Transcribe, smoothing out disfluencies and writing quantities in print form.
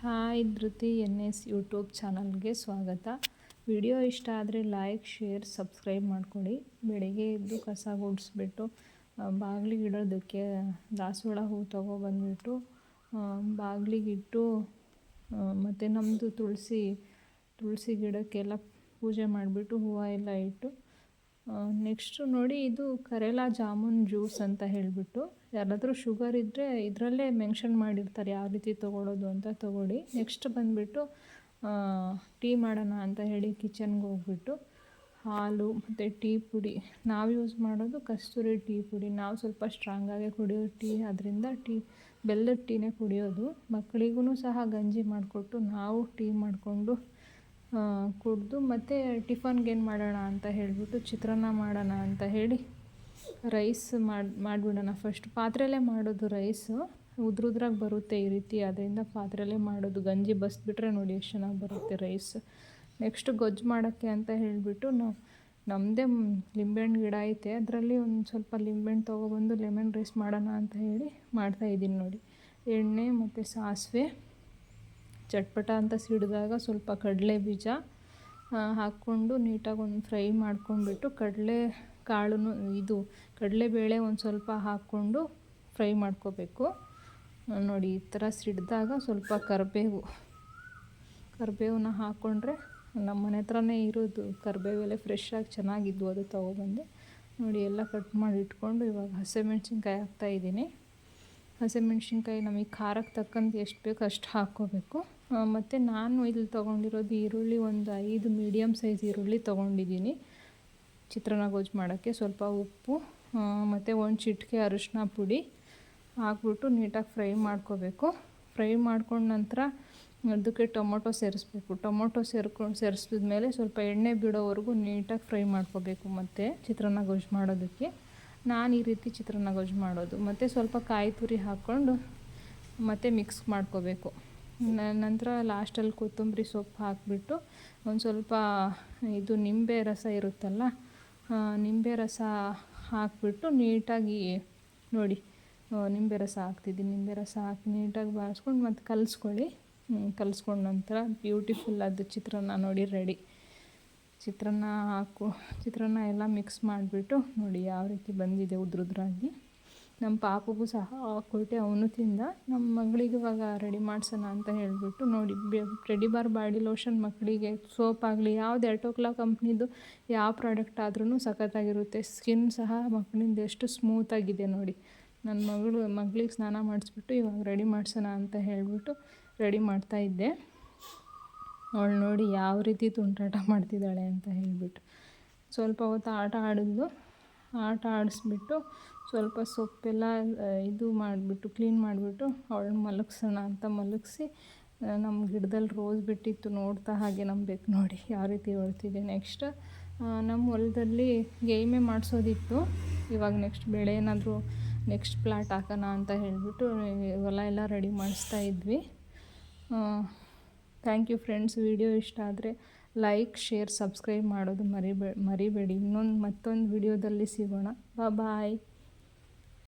Hi Dhriti N S YouTube ಚಾನಲ್ಗೆ ಸ್ವಾಗತ. Video ಇಷ್ಟ ಆದರೆ ಲೈಕ್, ಶೇರ್, ಸಬ್ಸ್ಕ್ರೈಬ್ ಮಾಡ್ಕೊಳ್ಳಿ. ಬೆಳಿಗ್ಗೆ ಎದ್ದು ಕಸ ಗುಡಿಸ್ಬಿಟ್ಟು ಬಾಗಿಲಿಗೆ ಇಡೋದಕ್ಕೆ ದಾಸವಾಳ ಹೂ ತೊಗೊಬಂದ್ಬಿಟ್ಟು ಬಾಗಿಲಿಗಿಟ್ಟು ಮತ್ತು ನಮ್ಮದು ತುಳಸಿ ಗಿಡಕ್ಕೆಲ್ಲ ಪೂಜೆ ಮಾಡಿಬಿಟ್ಟು ಹೂವು ಎಲ್ಲ ಇಟ್ಟು ನೆಕ್ಸ್ಟು ನೋಡಿ, ಇದು ಕರೇಲಾ ಜಾಮೂನ್ ಜ್ಯೂಸ್ ಅಂತ ಹೇಳಿಬಿಟ್ಟು ಯಾರಾದರೂ ಶುಗರ್ ಇದ್ದರೆ ಇದರಲ್ಲೇ ಮೆನ್ಷನ್ ಮಾಡಿರ್ತಾರೆ ಯಾವ ರೀತಿ ತೊಗೊಳ್ಳೋದು ಅಂತ ತೊಗೊಳ್ಳಿ. ನೆಕ್ಸ್ಟ್ ಬಂದುಬಿಟ್ಟು ಟೀ ಮಾಡೋಣ ಅಂತ ಹೇಳಿ ಕಿಚನ್ಗೆ ಹೋಗ್ಬಿಟ್ಟು ಹಾಲು ಮತ್ತು ಟೀ ಪುಡಿ, ನಾವು ಯೂಸ್ ಮಾಡೋದು ಕಸ್ತೂರಿ ಟೀ ಪುಡಿ. ನಾವು ಸ್ವಲ್ಪ ಸ್ಟ್ರಾಂಗಾಗೆ ಕುಡಿಯೋ ಟೀ, ಅದರಿಂದ ಬೆಲ್ಲದ ಟೀನೇ ಕುಡಿಯೋದು. ಮಕ್ಕಳಿಗೂ ಸಹ ಗಂಜಿ ಮಾಡಿಕೊಟ್ಟು ನಾವು ಟೀ ಮಾಡಿಕೊಂಡು ಕುಡಿದು, ಮತ್ತು ಟಿಫನ್ಗೆ ಏನು ಮಾಡೋಣ ಅಂತ ಹೇಳಿಬಿಟ್ಟು ಚಿತ್ರಾನ್ನ ಮಾಡೋಣ ಅಂತ ಹೇಳಿ ರೈಸ್ ಮಾಡಿಬಿಡೋಣ. ಫಸ್ಟ್ ಪಾತ್ರೆಯಲ್ಲೇ ಮಾಡೋದು ರೈಸು, ಉದ್ರಾಗಿ ಬರುತ್ತೆ ಈ ರೀತಿ. ಅದರಿಂದ ಪಾತ್ರೆಯಲ್ಲೇ ಮಾಡೋದು. ಗಂಜಿ ಬಸ್ಬಿಟ್ರೆ ನೋಡಿ ಎಷ್ಟು ಚೆನ್ನಾಗಿ ಬರುತ್ತೆ ರೈಸ್. ನೆಕ್ಸ್ಟ್ ಗೊಜ್ಜು ಮಾಡೋಕ್ಕೆ ಅಂತ ಹೇಳಿಬಿಟ್ಟು ನಮ್ಮದೇ ಲಿಂಬೆಹಣ್ಣು ಗಿಡ ಐತೆ, ಅದರಲ್ಲಿ ಒಂದು ಸ್ವಲ್ಪ ಲಿಂಬೆಹಣ್ಣು ತೊಗೊಬಂದು ಲೆಮನ್ ರೈಸ್ ಮಾಡೋಣ ಅಂತ ಹೇಳಿ ಮಾಡ್ತಾಯಿದ್ದೀನಿ ನೋಡಿ. ಎಣ್ಣೆ ಮತ್ತು ಸಾಸಿವೆ ಚಟ್ಪಟ ಅಂತ ಸಿಡಿದಾಗ ಸ್ವಲ್ಪ ಕಡಲೆ ಬೀಜ ಹಾಕ್ಕೊಂಡು ನೀಟಾಗಿ ಒಂದು ಫ್ರೈ ಮಾಡ್ಕೊಂಡ್ಬಿಟ್ಟು ಕಡಲೆಬೇಳೆ ಒಂದು ಸ್ವಲ್ಪ ಹಾಕ್ಕೊಂಡು ಫ್ರೈ ಮಾಡ್ಕೋಬೇಕು ನೋಡಿ. ಈ ಥರ ಸಿಡಿದಾಗ ಸ್ವಲ್ಪ ಕರಿಬೇವನ್ನ ಹಾಕ್ಕೊಂಡ್ರೆ ನಮ್ಮ ಮನೆ ಹತ್ರನೇ ಇರೋದು ಕರಿಬೇವೆಲೆ ಫ್ರೆಶ್ ಆಗಿ ಚೆನ್ನಾಗಿದ್ವು, ಅದು ತೊಗೊಬಂದೆ ನೋಡಿ. ಎಲ್ಲ ಕಟ್ ಮಾಡಿ ಇಟ್ಕೊಂಡು ಇವಾಗ ಹಸಿಮೆಣ್ಸಿನ್ಕಾಯಿ ಹಾಕ್ತಾಯಿದ್ದೀನಿ. ಹಸಿಮೆಣ್ಸಿನ್ಕಾಯಿ ನಮಗೆ ಖಾರಕ್ಕೆ ತಕ್ಕಂತೆ ಎಷ್ಟು ಬೇಕು ಅಷ್ಟು ಹಾಕ್ಕೋಬೇಕು. ಮತ್ತು ನಾನು ಇಲ್ಲಿ ತೊಗೊಂಡಿರೋದು ಈರುಳ್ಳಿ ಒಂದು 5 ಮೀಡಿಯಮ್ ಸೈಜ್ ಈರುಳ್ಳಿ ತೊಗೊಂಡಿದ್ದೀನಿ ಚಿತ್ರಾನ್ನ ಗೊಜ್ಜು ಮಾಡೋಕ್ಕೆ. ಸ್ವಲ್ಪ ಉಪ್ಪು ಮತ್ತು ಒಂದು ಚಿಟಿಕೆ ಅರಿಶಿನ ಪುಡಿ ಹಾಕ್ಬಿಟ್ಟು ನೀಟಾಗಿ ಫ್ರೈ ಮಾಡ್ಕೋಬೇಕು. ಫ್ರೈ ಮಾಡ್ಕೊಂಡ ನಂತರ ಅದಕ್ಕೆ ಟೊಮೊಟೊ ಸೇರಿಸ್ಬೇಕು. ಟೊಮೊಟೊ ಸೇರಿಸಿದ್ಮೇಲೆ ಸ್ವಲ್ಪ ಎಣ್ಣೆ ಬಿಡೋವರೆಗೂ ನೀಟಾಗಿ ಫ್ರೈ ಮಾಡ್ಕೋಬೇಕು. ಮತ್ತು ಚಿತ್ರಾನ್ನ ಗೊಜ್ಜು ಮಾಡೋದಕ್ಕೆ ನಾನು ಈ ರೀತಿ ಚಿತ್ರಾನ್ನ ಗೊಜ್ಜು ಮಾಡೋದು. ಮತ್ತು ಸ್ವಲ್ಪ ಕಾಯಿ ತುರಿ ಹಾಕ್ಕೊಂಡು ಮತ್ತು ಮಿಕ್ಸ್ ಮಾಡ್ಕೋಬೇಕು. ನಂತರ ಲಾಸ್ಟಲ್ಲಿ ಕೊತ್ತಂಬರಿ ಸೊಪ್ಪು ಹಾಕಿಬಿಟ್ಟು ಒಂದು ಸ್ವಲ್ಪ ಇದು ನಿಂಬೆ ರಸ ಇರುತ್ತಲ್ಲ, ನಿಂಬೆ ರಸ ಹಾಕಿಬಿಟ್ಟು ನೀಟಾಗಿ ನೋಡಿ, ನಿಂಬೆ ರಸ ಹಾಕ್ತಿದ್ದೀನಿ. ನಿಂಬೆ ರಸ ಹಾಕಿ ನೀಟಾಗಿ ಬಾರಿಸ್ಕೊಂಡು ಮತ್ತು ಕಲಿಸ್ಕೊಂಡ ನಂತರ ಬ್ಯೂಟಿಫುಲ್ ಅದು ಚಿತ್ರಾನ್ನ ನೋಡಿ ರೆಡಿ. ಚಿತ್ರಾನ್ನ ಎಲ್ಲ ಮಿಕ್ಸ್ ಮಾಡಿಬಿಟ್ಟು ನೋಡಿ ಯಾವ ರೀತಿ ಬಂದಿದೆ ಉದ್ರಾಗಿ. ನಮ್ಮ ಪಾಪಗೂ ಸಹ ಹಾಕ್ಕೊಟ್ಟೆ, ಅವನು ತಿಂದ. ನಮ್ಮ ಮಗಳಿಗೆ ಇವಾಗ ರೆಡಿ ಮಾಡ್ಸೋಣ ಅಂತ ಹೇಳಿಬಿಟ್ಟು ನೋಡಿ, ರೆಡಿಬಾರ್ ಬಾಡಿ ಲೋಷನ್ ಮಕ್ಕಳಿಗೆ ಸೋಪ್ ಆಗಲಿ ಯಾವ್ದು ಎರ್ಟೋಕ್ಲಾ ಕಂಪ್ನಿದು ಯಾವ ಪ್ರಾಡಕ್ಟ್ ಆದ್ರೂ ಸಖತ್ತಾಗಿರುತ್ತೆ. ಸ್ಕಿನ್ ಸಹ ಮಕ್ಕಳಿಂದ ಎಷ್ಟು ಸ್ಮೂತಾಗಿದೆ ನೋಡಿ. ನನ್ನ ಮಗಳಿಗೆ ಸ್ನಾನ ಮಾಡಿಸ್ಬಿಟ್ಟು ಇವಾಗ ರೆಡಿ ಮಾಡ್ಸೋಣ ಅಂತ ಹೇಳಿಬಿಟ್ಟು ರೆಡಿ ಮಾಡ್ತಾಯಿದ್ದೆ. ಅವಳು ನೋಡಿ ಯಾವ ರೀತಿ ತುಂಟಾಟ ಮಾಡ್ತಿದ್ದಾಳೆ ಅಂತ ಹೇಳಿಬಿಟ್ಟು ಸ್ವಲ್ಪ ಹೊತ್ತು ಆಟ ಆಡಿಸ್ಬಿಟ್ಟು ಸ್ವಲ್ಪ ಸೊಪ್ಪೆಲ್ಲ ಕ್ಲೀನ್ ಮಾಡಿಬಿಟ್ಟು ಅವಳು ಮಲಗಿಸೋಣ ಅಂತ ಮಲಗಿಸಿ, ನಮ್ಮ ಗಿಡದಲ್ಲಿ ರೋಸ್ ಬಿಟ್ಟಿತ್ತು ನೋಡ್ತಾ ಹಾಗೆ ನಂಬೇಕು ನೋಡಿ ಯಾವ ರೀತಿ ಹೊಳ್ತಿದೆ. ನೆಕ್ಸ್ಟ್ ನಮ್ಮ ಹೊಲದಲ್ಲಿ ಗೇಯ್ಮೆ ಮಾಡಿಸೋದಿತ್ತು. ಇವಾಗ ನೆಕ್ಸ್ಟ್ ಬೆಳೆ ಏನಾದರೂ ನೆಕ್ಸ್ಟ್ ಪ್ಲಾಟ್ ಹಾಕೋಣ ಅಂತ ಹೇಳಿಬಿಟ್ಟು ಹೊಲ ಎಲ್ಲ ರೆಡಿ ಮಾಡಿಸ್ತಾ ಇದ್ವಿ. Thank you friends. ವಿಡಿಯೋ ಇಷ್ಟ ಆದರೆ ಲೈಕ್, ಶೇರ್, ಸಬ್ಸ್ಕ್ರೈಬ್ ಮಾಡೋದು ಮರಿಬೇಡಿ. ಮತ್ತೊಂದು ವಿಡಿಯೋದಲ್ಲಿ ಸಿಗೋಣ. ಬಾಯ್.